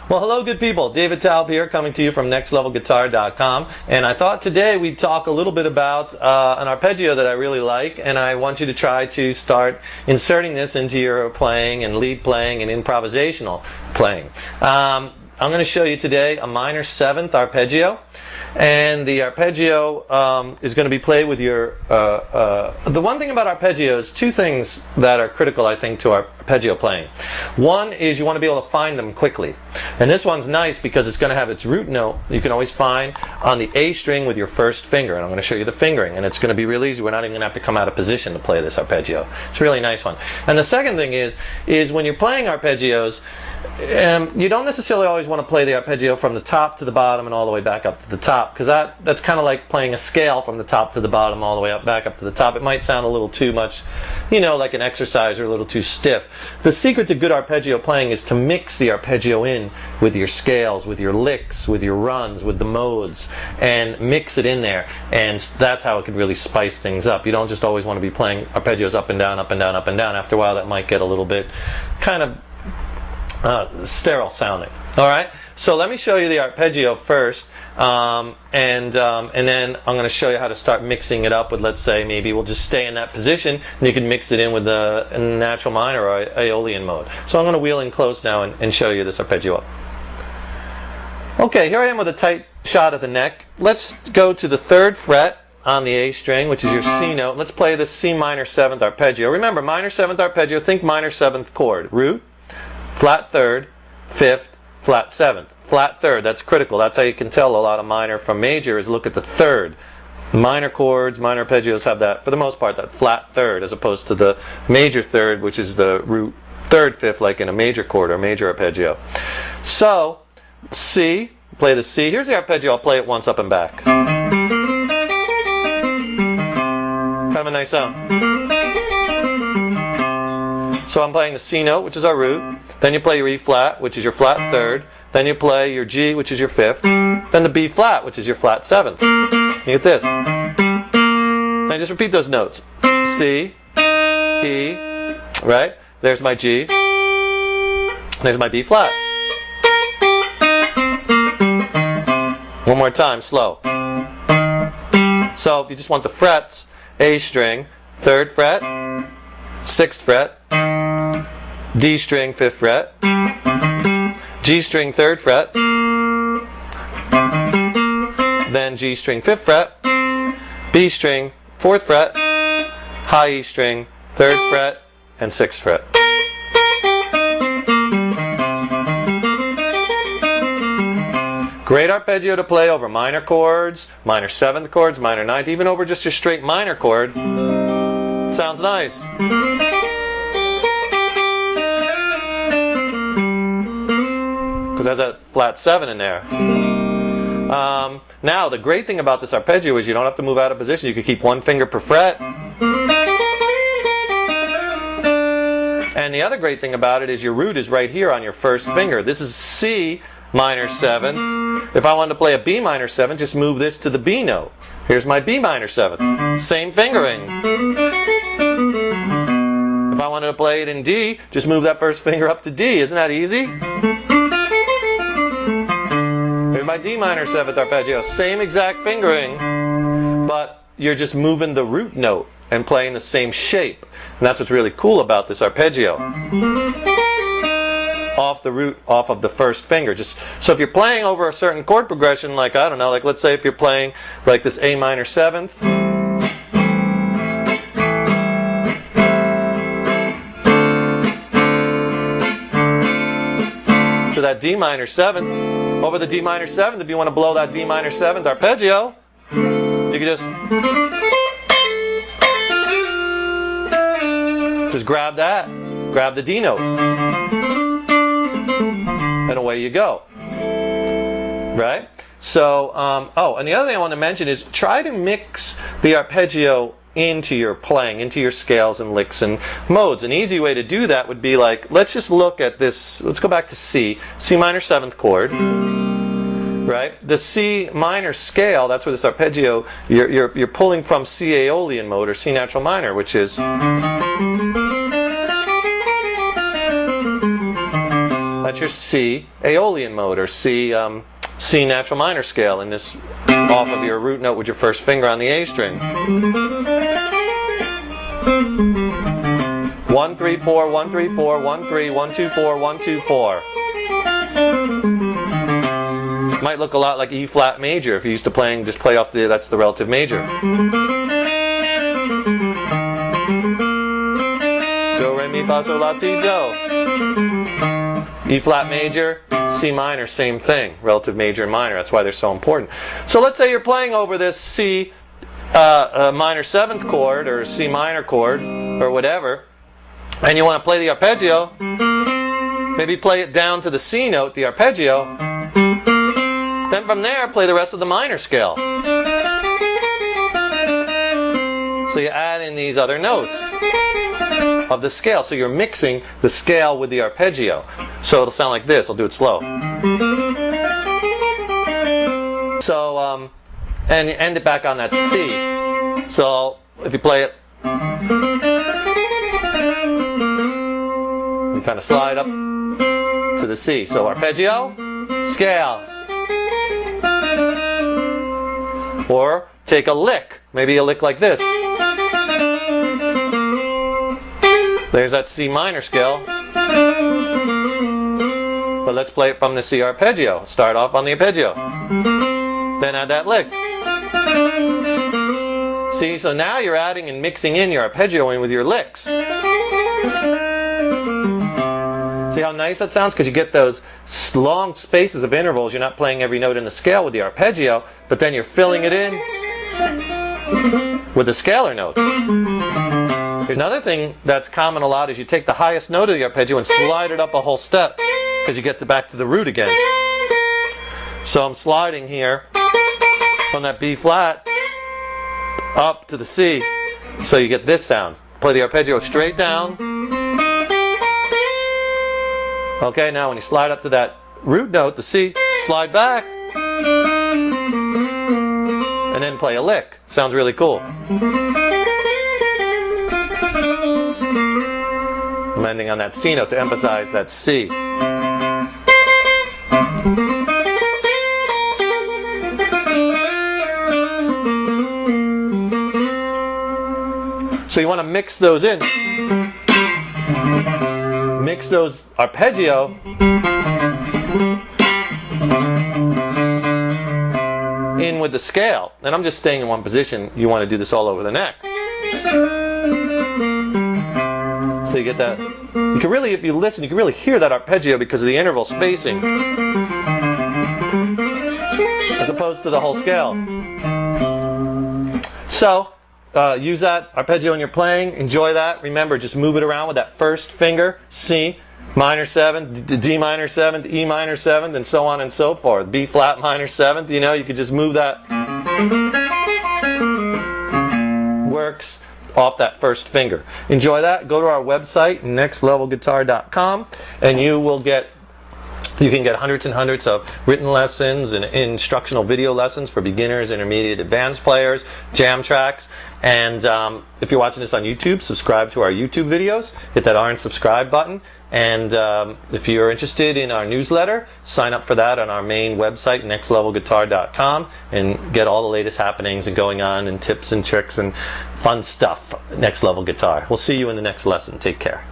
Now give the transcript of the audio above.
Well, hello good people. David Taub here, coming to you from nextlevelguitar.com, and I thought today we'd talk a little bit about an arpeggio that I really like, and I want you to try to start inserting this into your playing and lead playing and improvisational playing. I'm going to show you today a minor 7th arpeggio, and the arpeggio is going to be played with your the one thing about arpeggios, two things that are critical I think to arpeggio playing. One is you want to be able to find them quickly, and this one's nice because it's going to have its root note you can always find on the A string with your first finger, and I'm going to show you the fingering, and it's going to be real easy. We're not even going to have to come out of position to play this arpeggio. It's a really nice one. And the second thing is when you're playing arpeggios, you don't necessarily always want to play the arpeggio from the top to the bottom and all the way back up to the top, because that's kind of like playing a scale from the top to the bottom all the way back up to the top. It might sound a little too much, like an exercise, or a little too stiff. The secret to good arpeggio playing is to mix the arpeggio in with your scales, with your licks, with your runs, with the modes, and mix it in there, and that's how it can really spice things up. You don't just always want to be playing arpeggios up and down, up and down, up and down. After a while that might get a little bit kind of sterile sounding. Alright, so let me show you the arpeggio first, and then I'm going to show you how to start mixing it up with, let's say, maybe we'll just stay in that position, and you can mix it in with a natural minor or Aeolian mode. So I'm going to wheel in close now and show you this arpeggio. Okay, here I am with a tight shot at the neck. Let's go to the 3rd fret on the A string, which is your C note. Let's play the C minor 7th arpeggio. Remember, minor 7th arpeggio, think minor 7th chord. Root, flat 3rd, 5th, flat 7th. Flat 3rd, that's critical. That's how you can tell a lot of minor from major, is look at the 3rd. Minor chords, minor arpeggios have that, for the most part, that flat 3rd, as opposed to the major 3rd, which is the root 3rd, 5th, like in a major chord or major arpeggio. So, C, play the C. Here's the arpeggio. I'll play it once up and back. Kind of a nice sound. So I'm playing the C note, which is our root. Then you play your E flat, which is your flat 3rd. Then you play your G, which is your 5th. Then the B flat, which is your flat 7th. You get this. Now just repeat those notes. C, E, right? There's my G. There's my B flat. One more time, slow. So if you just want the frets, A string, 3rd fret, 6th fret, D string, 5th fret, G string, 3rd fret, then G string, 5th fret, B string, 4th fret, high E string, 3rd fret, and 6th fret. Great arpeggio to play over minor chords, minor 7th chords, minor 9th, even over just your straight minor chord. Sounds nice. Because it has that flat 7 in there. Now, the great thing about this arpeggio is you don't have to move out of position. You can keep one finger per fret. And the other great thing about it is your root is right here on your first finger. This is C minor 7th. If I wanted to play a B minor 7th, just move this to the B note. Here's my B minor 7th. Same fingering. If I wanted to play it in D, just move that first finger up to D. Isn't that easy? Here's my D minor 7th arpeggio. Same exact fingering, but you're just moving the root note and playing the same shape. And that's what's really cool about this arpeggio. Off the root, off of the first finger. Just so if you're playing over a certain chord progression, like I don't know, like let's say if you're playing like this A minor 7th, to that D minor 7th, over the D minor 7th, if you want to blow that D minor 7th arpeggio, you can just grab that, grab the D note, and away you go. Right? So, and the other thing I want to mention is try to mix the arpeggio into your playing, into your scales and licks and modes. An easy way to do that would be like, let's just look at this, let's go back to C minor 7th chord, right? The C minor scale, that's where this arpeggio, you're pulling from C Aeolian mode or C natural minor, which is that's your C Aeolian mode, or C natural minor scale, in this off of your root note with your first finger on the A string. 1 3 4 1 3 4 1 3 1 2 4 1 2 4. Might look a lot like E flat major if you're used to playing, just play off that's the relative major. Do re mi fa sol la ti do. E flat major, C minor, same thing, relative major and minor. That's why they're so important. So let's say you're playing over this C minor 7th chord, or C minor chord, or whatever, and you want to play the arpeggio. Maybe play it down to the C note, the arpeggio. Then from there, play the rest of the minor scale. So you add in these other notes of the scale. So you're mixing the scale with the arpeggio. So it'll sound like this. I'll do it slow. So, and you end it back on that C. So if you play it, you kind of slide up to the C. So arpeggio, scale. Or take a lick. Maybe a lick like this. There's that C minor scale. But let's play it from the C arpeggio. Start off on the arpeggio. Then add that lick. See, so now you're adding and mixing in your arpeggio with your licks. See how nice that sounds? Because you get those long spaces of intervals. You're not playing every note in the scale with the arpeggio, but then you're filling it in with the scalar notes. Here's another thing that's common a lot is you take the highest note of the arpeggio and slide it up a whole step, because you get back to the root again. So I'm sliding here from that B flat up to the C, so you get this sound. Play the arpeggio straight down. Okay, now when you slide up to that root note, the C, slide back, and then play a lick. Sounds really cool. I'm ending on that C note to emphasize that C. So you want to mix those in. Mix those arpeggio in with the scale. And I'm just staying in one position. You want to do this all over the neck. So you get that. You can really, if you listen, you can really hear that arpeggio because of the interval spacing, as opposed to the whole scale. So use that arpeggio when you're playing. Enjoy that. Remember, just move it around with that first finger. C minor 7th, D minor 7th, E minor 7th, and so on and so forth. B flat minor 7th. You know, you could just move that. Works off that first finger. Enjoy that. Go to our website, nextlevelguitar.com, and you can get hundreds and hundreds of written lessons and instructional video lessons for beginners, intermediate, advanced players, jam tracks. And if you're watching this on YouTube, subscribe to our YouTube videos. Hit that orange subscribe button. And if you're interested in our newsletter, sign up for that on our main website, nextlevelguitar.com, and get all the latest happenings and going on and tips and tricks and fun stuff. Next Level Guitar. We'll see you in the next lesson. Take care.